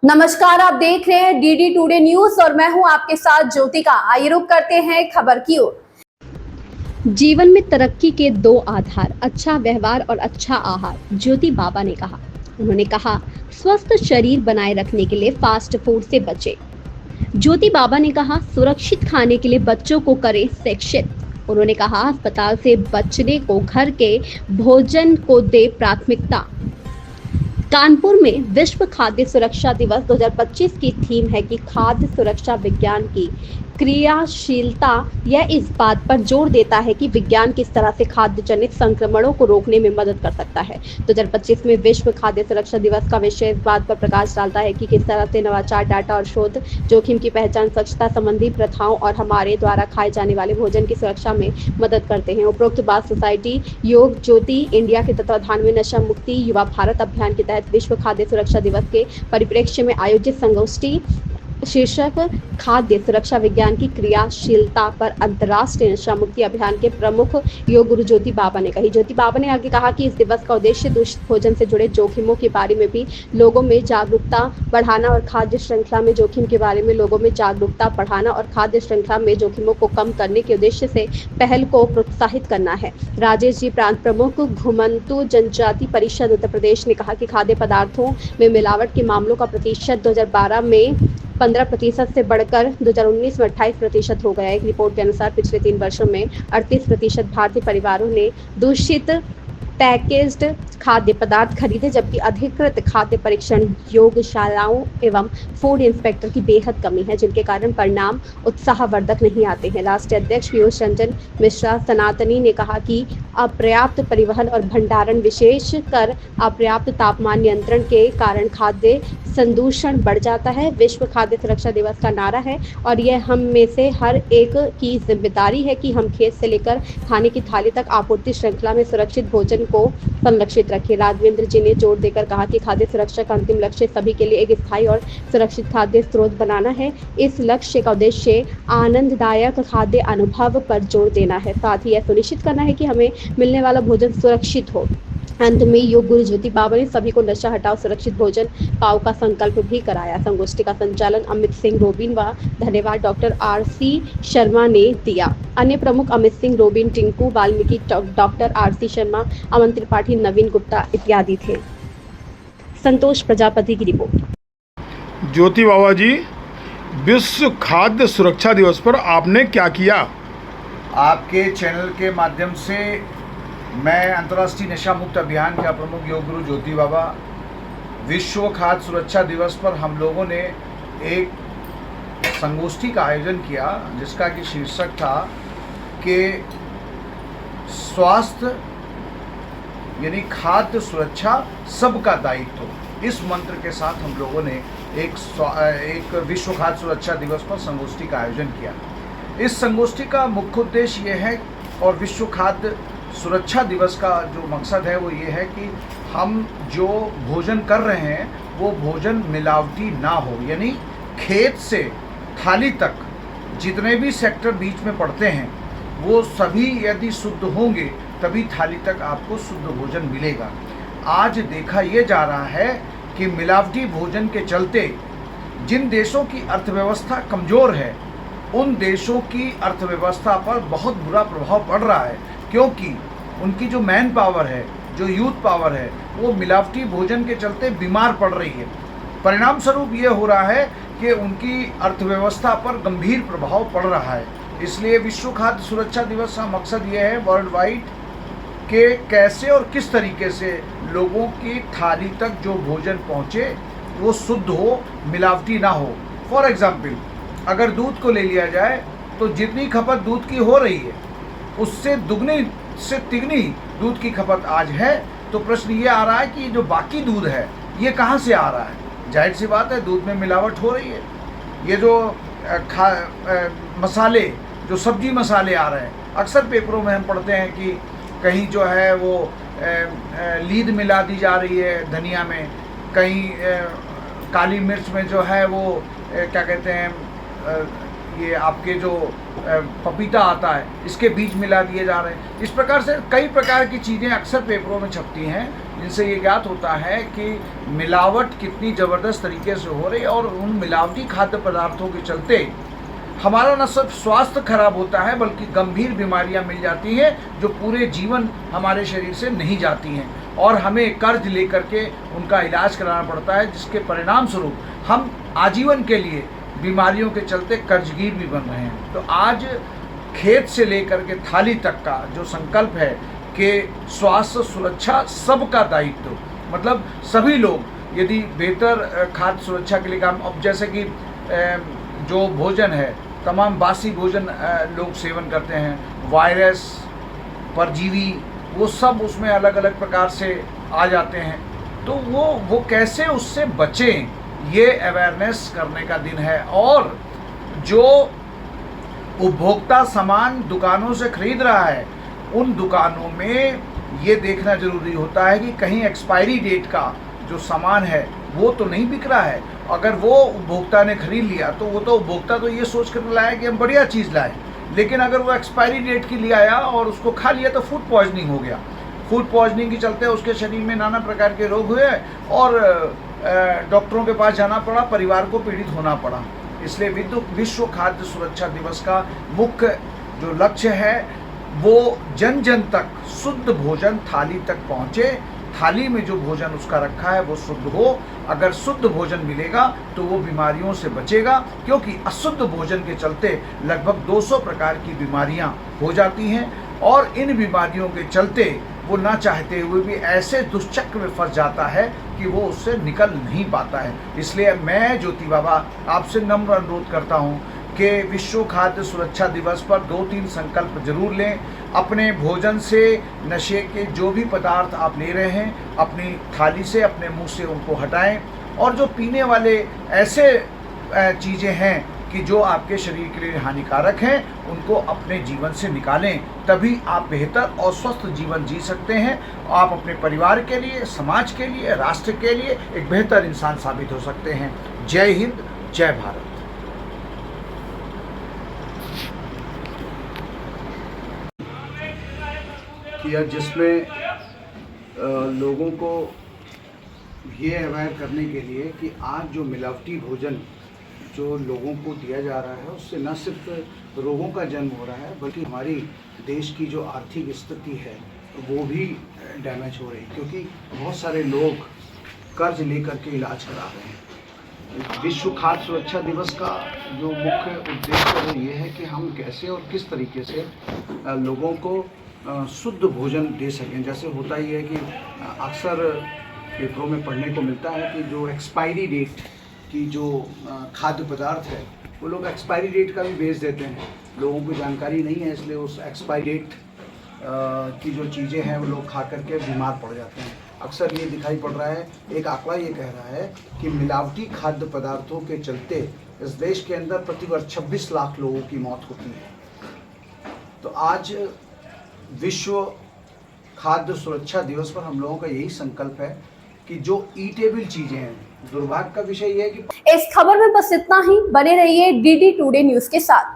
नमस्कार, आप देख रहे हैं डीडी टुडे न्यूज और मैं हूं आपके साथ ज्योतिका। आइए रुक करते हैं खबर की ओर। जीवन में तरक्की के दो आधार अच्छा व्यवहार और अच्छा आहार, ज्योति बाबा ने कहा। उन्होंने कहा, स्वस्थ शरीर बनाए रखने के लिए फास्ट फूड से बचें। ज्योति बाबा ने कहा, सुरक्षित खाने के लिए बच्चों को करें शिक्षित। उन्होंने कहा, अस्पताल से बचने को घर के भोजन को दे प्राथमिकता। कानपुर में विश्व खाद्य सुरक्षा दिवस 2025 की थीम है कि खाद्य सुरक्षा विज्ञान की क्रियाशीलता। यह इस बात पर जोर देता है कि विज्ञान किस तरह से खाद्य जनित संक्रमणों को रोकने में मदद कर सकता है। 2025 में विश्व खाद्य सुरक्षा दिवस का विषय इस बात पर प्रकाश डालता है कि किस तरह से नवाचार, डाटा और शोध जोखिम की पहचान, स्वच्छता संबंधी प्रथाओं और हमारे द्वारा खाए जाने वाले भोजन की सुरक्षा में मदद करते हैं। उपरोक्त बात सोसाइटी योग ज्योति इंडिया के तत्वाधान में नशा मुक्ति युवा भारत अभियान के तहत विश्व खाद्य सुरक्षा दिवस के परिप्रेक्ष्य में आयोजित संगोष्ठी शीर्षक खाद्य सुरक्षा विज्ञान की क्रियाशीलता पर अंतर्राष्ट्रीय नशा मुक्ति अभियान के प्रमुख योग गुरु ज्योति बाबा ने कही। ज्योति बाबा ने आगे कहा कि इस दिवस का उद्देश्य दूषित भोजन से जुड़े जोखिमों के बारे में भी लोगों में जागरूकता बढ़ाना और खाद्य श्रृंखला में जोखिम के बारे में लोगों में जागरूकता बढ़ाना और खाद्य श्रृंखला में जोखिमों को कम करने के उद्देश्य से पहल को प्रोत्साहित करना है। राजेश जी, प्रांत प्रमुख, घुमंतू जनजाति परिषद उत्तर प्रदेश ने कहा कि खाद्य पदार्थों में मिलावट के मामलों का प्रतिशत 2012 में 15% से बढ़कर 2019 में 28% हो गया है। एक रिपोर्ट के अनुसार पिछले 3 वर्षों में 38% भारतीय परिवारों ने दूषित पैकेज्ड खाद्य पदार्थ खरीदे, जबकि अधिकृत खाद्य परीक्षण योगशालाओं एवं फूड इंस्पेक्टर की बेहद कमी है, जिनके कारण परिणाम उत्साहवर्धक नहीं आते हैं। राष्ट्रीय अध्यक्ष पीयूष रंजन मिश्रा सनातनी ने कहा कि अपर्याप्त परिवहन और भंडारण, विशेषकर अपर्याप्त तापमान नियंत्रण के कारण खाद्य संदूषण बढ़ जाता है। विश्व खाद्य सुरक्षा दिवस का नारा है और यह हम में से हर एक की जिम्मेदारी है कि हम खेत से लेकर खाने की थाली तक आपूर्ति श्रृंखला में सुरक्षित भोजन को संरक्षित रखें। राघवेंद्र जी ने जोर देकर कहा कि खाद्य सुरक्षा का अंतिम लक्ष्य सभी के लिए एक स्थायी और सुरक्षित खाद्य स्रोत बनाना है। इस लक्ष्य का उद्देश्य आनंददायक खाद्य अनुभव पर जोर देना है, साथ ही यह सुनिश्चित करना है कि हमें मिलने वाला भोजन सुरक्षित हो। अंत में योग गुरु ज्योति बाबा ने सभी को नशा हटाओ सुरक्षित भोजन पाओ का संकल्प भी कराया। संगोष्ठी का संचालन अमित सिंह रोबिन व धन्यवाद डॉक्टर आरसी शर्मा ने दिया। अन्य प्रमुख Amit Singh Robin, Tinku Valmiki, doctor RC Sharma, Aman Tripathi, Naveen Gupta इत्यादि थे। संतोष प्रजापति की रिपोर्ट। ज्योति बाबा जी, विश्व खाद्य सुरक्षा दिवस पर आपने क्या किया? आपके चैनल के माध्यम से मैं अंतर्राष्ट्रीय नशा मुक्त अभियान का प्रमुख योग गुरु ज्योति बाबा, विश्व खाद्य सुरक्षा दिवस पर हम लोगों ने एक संगोष्ठी का आयोजन किया, जिसका कि शीर्षक था कि स्वास्थ्य खाद्य सुरक्षा सबका दायित्व। इस मंत्र के साथ हम लोगों ने एक विश्व खाद्य सुरक्षा दिवस पर संगोष्ठी का आयोजन किया। इस संगोष्ठी का मुख्य उद्देश्य ये है और विश्व खाद्य सुरक्षा दिवस का जो मकसद है वो ये है कि हम जो भोजन कर रहे हैं वो भोजन मिलावटी ना हो, यानी खेत से थाली तक जितने भी सेक्टर बीच में पड़ते हैं वो सभी यदि शुद्ध होंगे तभी थाली तक आपको शुद्ध भोजन मिलेगा। आज देखा ये जा रहा है कि मिलावटी भोजन के चलते जिन देशों की अर्थव्यवस्था कमज़ोर है उन देशों की अर्थव्यवस्था पर बहुत बुरा प्रभाव पड़ रहा है, क्योंकि उनकी जो मैन पावर है, जो यूथ पावर है, वो मिलावटी भोजन के चलते बीमार पड़ रही है। परिणाम स्वरूप ये हो रहा है कि उनकी अर्थव्यवस्था पर गंभीर प्रभाव पड़ रहा है। इसलिए विश्व खाद्य सुरक्षा दिवस का मकसद ये है वर्ल्ड वाइड कि कैसे और किस तरीके से लोगों की थाली तक जो भोजन पहुँचे वो शुद्ध हो, मिलावटी ना हो। फॉर एग्ज़ाम्पल, अगर दूध को ले लिया जाए तो जितनी खपत दूध की हो रही है उससे दुगनी से तिगनी दूध की खपत आज है। तो प्रश्न ये आ रहा है कि जो बाकी दूध है ये कहाँ से आ रहा है? जाहिर सी बात है, दूध में मिलावट हो रही है। ये जो मसाले, जो सब्जी मसाले आ रहे हैं, अक्सर पेपरों में हम पढ़ते हैं कि कहीं जो है वो लीद मिला दी जा रही है धनिया में, कहीं काली मिर्च में जो है वो क्या कहते हैं, ये आपके जो पपीता आता है इसके बीज मिला दिए जा रहे हैं। इस प्रकार से कई प्रकार की चीज़ें अक्सर पेपरों में छपती हैं जिनसे ये ज्ञात होता है कि मिलावट कितनी ज़बरदस्त तरीके से हो रही है और उन मिलावटी खाद्य पदार्थों के चलते हमारा न सिर्फ स्वास्थ्य खराब होता है बल्कि गंभीर बीमारियां मिल जाती हैं जो पूरे जीवन हमारे शरीर से नहीं जाती हैं और हमें कर्ज लेकर के उनका इलाज कराना पड़ता है, जिसके परिणाम स्वरूप हम आजीवन के लिए बीमारियों के चलते कर्जगीर भी बन रहे हैं। तो आज खेत से लेकर के थाली तक का जो संकल्प है कि स्वास्थ्य सुरक्षा सबका दायित्व, मतलब सभी लोग यदि बेहतर खाद्य सुरक्षा के लिए काम, अब जैसे कि जो भोजन है तमाम बासी भोजन लोग सेवन करते हैं, वायरस परजीवी वो सब उसमें अलग अलग प्रकार से आ जाते हैं, तो वो कैसे उससे बचें ये अवेयरनेस करने का दिन है। और जो उपभोक्ता सामान दुकानों से खरीद रहा है उन दुकानों में ये देखना जरूरी होता है कि कहीं एक्सपायरी डेट का जो सामान है वो तो नहीं बिक रहा है। अगर वो उपभोक्ता ने खरीद लिया तो वो तो उपभोक्ता तो ये सोच कर लाया कि हम बढ़िया चीज़ लाए, लेकिन अगर वो एक्सपायरी डेट की ले आया और उसको खा लिया तो फूड पॉइजनिंग हो गया। फूड पॉइजनिंग के चलते उसके शरीर में नाना प्रकार के रोग हुए और डॉक्टरों के पास जाना पड़ा, परिवार को पीड़ित होना पड़ा। इसलिए विश्व खाद्य सुरक्षा दिवस का मुख्य जो लक्ष्य है वो जन जन तक शुद्ध भोजन थाली तक पहुँचे, थाली में जो भोजन उसका रखा है वो शुद्ध हो। अगर शुद्ध भोजन मिलेगा तो वो बीमारियों से बचेगा, क्योंकि अशुद्ध भोजन के चलते लगभग 200 प्रकार की बीमारियां हो जाती हैं और इन बीमारियों के चलते वो ना चाहते हुए भी ऐसे दुष्चक्र में फंस जाता है कि वो उससे निकल नहीं पाता है। इसलिए मैं ज्योति बाबा आपसे नम्र अनुरोध करता हूँ कि विश्व खाद्य सुरक्षा दिवस पर 2-3 संकल्प जरूर लें। अपने भोजन से नशे के जो भी पदार्थ आप ले रहे हैं अपनी थाली से, अपने मुंह से उनको हटाएं और जो पीने वाले ऐसे चीज़ें हैं कि जो आपके शरीर के लिए हानिकारक हैं उनको अपने जीवन से निकालें, तभी आप बेहतर और स्वस्थ जीवन जी सकते हैं। आप अपने परिवार के लिए, समाज के लिए, राष्ट्र के लिए एक बेहतर इंसान साबित हो सकते हैं। जय हिंद, जय भारत। किया जिसमें लोगों को ये अवेयर करने के लिए कि आज जो मिलावटी भोजन जो लोगों को दिया जा रहा है उससे न सिर्फ रोगों का जन्म हो रहा है बल्कि हमारी देश की जो आर्थिक स्थिति है वो भी डैमेज हो रही है, क्योंकि बहुत सारे लोग कर्ज लेकर के इलाज करा रहे हैं। विश्व खाद्य सुरक्षा दिवस का जो मुख्य उद्देश्य है ये है कि हम कैसे और किस तरीके से लोगों को शुद्ध भोजन दे सकें। जैसे होता ही है कि अक्सर पेपरों में पढ़ने को मिलता है कि जो एक्सपायरी डेट की जो खाद्य पदार्थ है वो लोग एक्सपायरी डेट का भी बेच देते हैं। लोगों को जानकारी नहीं है, इसलिए उस एक्सपायरी डेट की जो चीज़ें हैं वो लोग खा करके बीमार पड़ जाते हैं। अक्सर ये दिखाई पड़ रहा है, एक आंकड़ा ये कह रहा है कि मिलावटी खाद्य पदार्थों के चलते इस देश के अंदर प्रतिवर्ष 26 लाख लोगों की मौत होती है। तो आज विश्व खाद्य सुरक्षा दिवस पर हम लोगों का यही संकल्प है कि जो ईटेबल चीजें हैं, दुर्भाग्य का विषय यह है कि इस खबर में बस इतना ही। बने रहिए DD टुडे न्यूज के साथ।